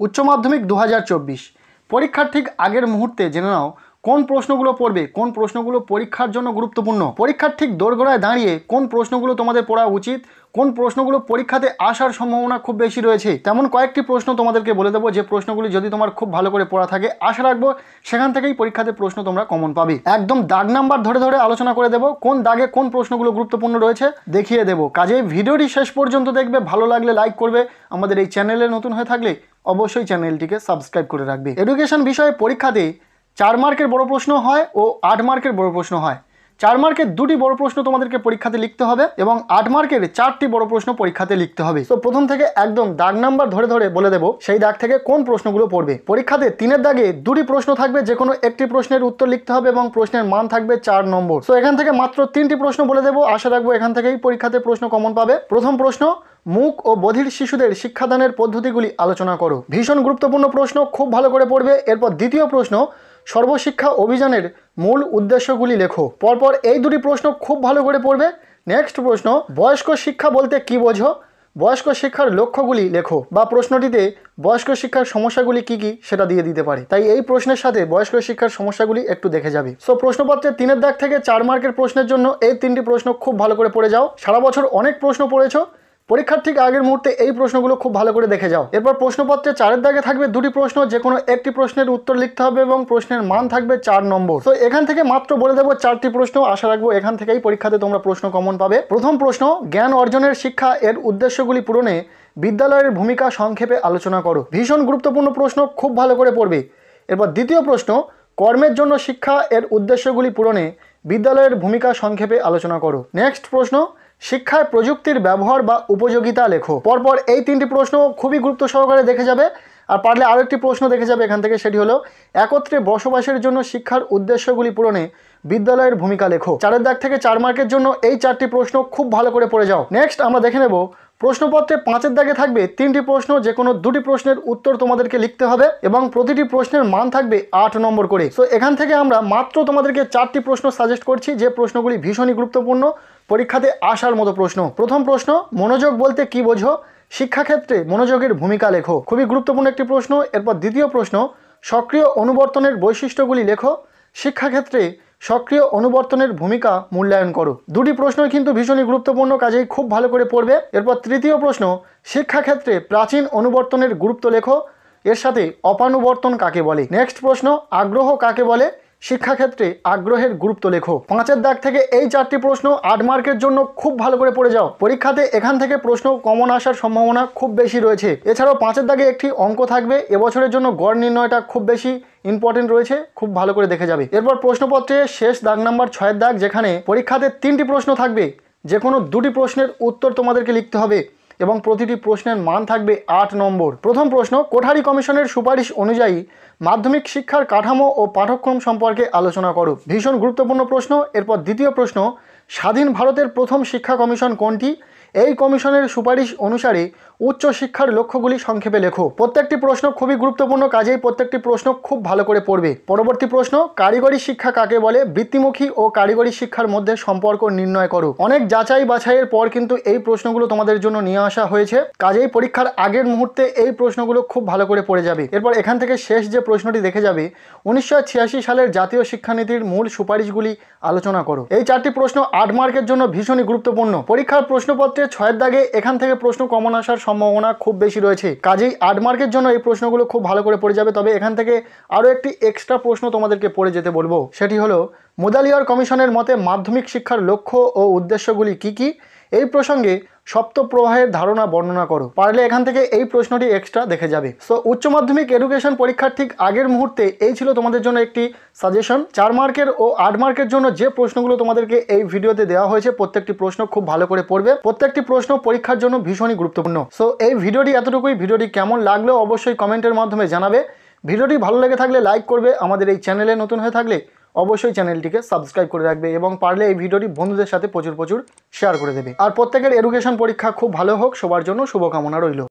উচ্চ মাধ্যমিক 2024 পরীক্ষার ঠিক আগের মুহূর্তে জেনে নাও কোন প্রশ্নগুলো পড়বে, কোন প্রশ্নগুলো পরীক্ষার জন্য গুরুত্বপূর্ণ। পরীক্ষার ঠিক দোরগোড়ায় দাঁড়িয়ে কোন প্রশ্নগুলো তোমাদের পড়া উচিত, কোন প্রশ্নগুলো পরীক্ষাতে আসার সম্ভাবনা খুব বেশি রয়েছে, তেমন কয়েকটি প্রশ্ন তোমাদেরকে বলে দেবো যে প্রশ্নগুলি যদি তোমার খুব ভালো করে পড়া থাকে আশা রাখবো সেখান থেকেই পরীক্ষাতে প্রশ্ন তোমরা কমন পাবে। একদম দাগ নাম্বার ধরে ধরে আলোচনা করে দেবো, কোন দাগে কোন প্রশ্নগুলো গুরুত্বপূর্ণ রয়েছে দেখিয়ে দেবো। কাজেই ভিডিওটি শেষ পর্যন্ত দেখবে, ভালো লাগলে লাইক করবে, আমাদের এই চ্যানেলে নতুন হয়ে থাকলে অবশ্যই চ্যানেলটিকে সাবস্ক্রাইব করে রাখবে। এডুকেশন বিষয়ে পরীক্ষাতে 4 মার্কের বড় প্রশ্ন হয় ও 8 মার্কের বড় প্রশ্ন হয়। 4 মার্কের 2টি বড় প্রশ্ন তোমাদেরকে পরীক্ষাতে লিখতে হবে এবং 8 মার্কের 4টি বড় প্রশ্ন পরীক্ষাতে লিখতে হবে। তো প্রথম থেকে একদম দাগ নাম্বার ধরে ধরে বলে দেবো সেই দাগ থেকে কোন প্রশ্নগুলো পড়বে। পরীক্ষাতে 3-এর দাগে 2টি প্রশ্ন থাকবে, যে কোনো একটি প্রশ্নের উত্তর লিখতে হবে এবং প্রশ্নের মান থাকবে 4 নম্বর। তো এখান থেকে মাত্র 3টি প্রশ্ন বলে দেবো, আশা রাখবো এখান থেকেই পরীক্ষাতে প্রশ্ন কমন পাবে। প্রথম প্রশ্ন, মুক ও বধির শিশুদের শিক্ষাদানের পদ্ধতিগুলি আলোচনা করো। ভীষণ গুরুত্বপূর্ণ প্রশ্ন, খুব ভালো করে পড়বে। এরপর দ্বিতীয় প্রশ্ন, সর্বশিক্ষা অভিযানের মূল উদ্দেশ্যগুলি লেখো। পরপর এই 2টি প্রশ্ন খুব ভালো করে পড়বে। নেক্সট প্রশ্ন, বয়স্ক শিক্ষা বলতে কি বোঝো? বয়স্ক শিক্ষার লক্ষ্যগুলি লেখো। বা প্রশ্নটিতে বয়স্ক শিক্ষার সমস্যাগুলি কি কি সেটা দিয়ে দিতে পারে, তাই এই প্রশ্নের সাথে বয়স্ক শিক্ষার সমস্যাগুলি একটু দেখে যাবে। সো প্রশ্নপত্রের 3-এর দাগ থেকে 4 মার্কের প্রশ্নের জন্য এই 3টি প্রশ্ন খুব ভালো করে পড়ে যাও। সারা বছর অনেক প্রশ্ন পড়েছো, পরীক্ষার ঠিক আগের মুহূর্তে এই প্রশ্নগুলো খুব ভালো করে দেখে যাও। এরপর প্রশ্নপত্রে 4-এর দাগে থাকবে 2টি প্রশ্ন, যে কোনো একটি প্রশ্নের উত্তর লিখতে হবে এবং প্রশ্নের মান থাকবে 4 নম্বর। তো এখান থেকে মাত্র বলে দেবো 4টি প্রশ্ন, আশা রাখবো এখান থেকেই পরীক্ষাতে তোমরা প্রশ্ন কমন পাবে। প্রথম প্রশ্ন, জ্ঞান অর্জনের শিক্ষা এর উদ্দেশ্যগুলি পূরণে বিদ্যালয়ের ভূমিকা সংক্ষেপে আলোচনা করো। ভীষণ গুরুত্বপূর্ণ প্রশ্ন, খুব ভালো করে পড়বে। এরপর দ্বিতীয় প্রশ্ন, কর্মের জন্য শিক্ষা এর উদ্দেশ্যগুলি পূরণে বিদ্যালয়ের ভূমিকা সংক্ষেপে আলোচনা করো। নেক্সট প্রশ্ন, শিক্ষায় প্রযুক্তির ব্যবহার বা উপযোগিতা লেখো। পরপর এই 3টি প্রশ্ন খুবই গুরুত্ব সহকারে দেখে যাবে। আর পারলে আরও একটি প্রশ্ন দেখে যাবে এখান থেকে, সেটি হলো একত্রে বসবাসের জন্য শিক্ষার উদ্দেশ্যগুলি পূরণে বিদ্যালয়ের ভূমিকা লেখো। 4-এর দাগ থেকে 4 মার্কের জন্য এই 4টি প্রশ্ন খুব ভালো করে পড়ে যাও। নেক্সট আমরা দেখে নেব প্রশ্নপত্রে 5-এর দাগে থাকবে 3টি প্রশ্ন, যে কোনো 2টি প্রশ্নের উত্তর তোমাদেরকে লিখতে হবে এবং প্রতিটি প্রশ্নের মান থাকবে 8 নম্বর করে। তো এখান থেকে আমরা মাত্র তোমাদেরকে 4টি প্রশ্ন সাজেস্ট করছি, যে প্রশ্নগুলি ভীষণই গুরুত্বপূর্ণ, পরীক্ষাতে আসার মতো প্রশ্ন। প্রথম প্রশ্ন, মনোযোগ বলতে কি বোঝো? শিক্ষাক্ষেত্রে মনোযোগের ভূমিকা লেখো। খুবই গুরুত্বপূর্ণ একটি প্রশ্ন। এরপর দ্বিতীয় প্রশ্ন, সক্রিয় অনুবর্তনের বৈশিষ্ট্যগুলি লেখো। শিক্ষাক্ষেত্রে সক্রিয় অনুবর্তনের ভূমিকা মূল্যায়ন করো। 2টি প্রশ্নই কিন্তু ভীষণই গুরুত্বপূর্ণ, কাজেই খুব ভালো করে পড়বে। এরপর তৃতীয় প্রশ্ন, শিক্ষাক্ষেত্রে প্রাচীন অনুবর্তনের গুরুত্ব লেখো। এর সাথে অপানুবর্তন কাকে বলে? নেক্সট প্রশ্ন, আগ্রহ কাকে বলে? শিক্ষাক্ষেত্রে আগ্রহের গুরুত্ব লেখো। 5-এর দাগ থেকে এই 4টি প্রশ্ন 8 মার্কের জন্য খুব ভালো করে পড়ে যাও। পরীক্ষাতে এখান থেকে প্রশ্ন কমন আসার সম্ভাবনা খুব বেশি রয়েছে। এছাড়াও 5-এর দাগে একটি অঙ্ক থাকবে, এবছরের জন্য গড় নির্ণয়টা খুব বেশি ইম্পর্টেন্ট রয়েছে, খুব ভালো করে দেখে যাবে। এরপর প্রশ্নপত্রে শেষ দাগ নাম্বার 6-এর দাগ, যেখানে পরীক্ষাতে 3টি প্রশ্ন থাকবে, যে কোনো 2টি প্রশ্নের উত্তর তোমাদেরকে লিখতে হবে এবং প্রতিটি প্রশ্নের মান থাকবে 8 নম্বর। প্রথম প্রশ্ন, কোঠারি কমিশনের সুপারিশ অনুযায়ী মাধ্যমিক শিক্ষার কাঠামো ও পাঠ্যক্রম সম্পর্কে আলোচনা করো। ভীষণ গুরুত্বপূর্ণ প্রশ্ন। এরপর দ্বিতীয় প্রশ্ন, স্বাধীন ভারতের প্রথম শিক্ষা কমিশন কোনটি? এই কমিশনের সুপারিশ অনুসারে উচ্চ শিক্ষার লক্ষ্যগুলি সংক্ষেপে লেখো। প্রত্যেকটি প্রশ্ন খুবই গুরুত্বপূর্ণ, কাজেই প্রত্যেকটি প্রশ্ন খুব ভালো করে পড়বে। পরবর্তী প্রশ্ন, কারিগরি শিক্ষা কাকে বলে? বৃত্তিমুখী ও কারিগরি শিক্ষার মধ্যে সম্পর্ক নির্ণয় করো। অনেক যাচাই বাছাইয়ের পর কিন্তু এই প্রশ্নগুলো তোমাদের জন্য নিয়ে আসা হয়েছে, কাজেই পরীক্ষার আগের মুহূর্তে এই প্রশ্নগুলো খুব ভালো করে পড়ে যাবে। এরপর এখান থেকে শেষ যে প্রশ্নটি দেখে যাবে, 1986 সালের জাতীয় শিক্ষানীতির মূল সুপারিশগুলি আলোচনা করো। এই 4টি প্রশ্ন 8 মার্কের জন্য ভীষণই গুরুত্বপূর্ণ। পরীক্ষার প্রশ্নপত্রে 6-এর দাগে এখান থেকে প্রশ্ন কমন আসার সম্ভাবনা খুব বেশি রয়েছে, কাজেই 8 মার্কের জন্য এই প্রশ্নগুলো খুব ভালো করে পড়ে যাবে। তবে এখান থেকে আরও একটি এক্সট্রা প্রশ্ন তোমাদেরকে পড়ে যেতে বলবো, সেটি হলো মুদালিয়ার কমিশনের মতে মাধ্যমিক শিক্ষার লক্ষ্য ও উদ্দেশ্যগুলি কি কি? এই প্রসঙ্গে সপ্ত প্রবাহের ধারণা বর্ণনা করো। পারলে এখান থেকে এই প্রশ্নটি এক্সট্রা দেখে যাবে। সো উচ্চ মাধ্যমিক এডুকেশন পরীক্ষার ঠিক আগের মুহূর্তে এই ছিল তোমাদের জন্য একটি সাজেশন। 4 মার্কের ও 8 মার্কের জন্য যে প্রশ্নগুলো তোমাদেরকে এই ভিডিওতে দেওয়া হয়েছে, প্রত্যেকটি প্রশ্ন খুব ভালো করে পড়বে। প্রত্যেকটি প্রশ্ন পরীক্ষার জন্য ভীষণই গুরুত্বপূর্ণ। সো এই ভিডিওটি এতটুকুই। ভিডিওটি কেমন লাগলো অবশ্যই কমেন্টের মাধ্যমে জানাবে। ভিডিওটি ভালো লেগে থাকলে লাইক করবে, আমাদের এই চ্যানেলে নতুন হয়ে থাকলে অবশ্যই চ্যানেলটিকে সাবস্ক্রাইব করে রাখবে এবং পারলে এই ভিডিওটি বন্ধুদের সাথে প্রচুর শেয়ার করে দেবে। আর প্রত্যেকের এডুকেশন পরীক্ষা খুব ভালো হোক, সবার জন্য শুভকামনা রইল।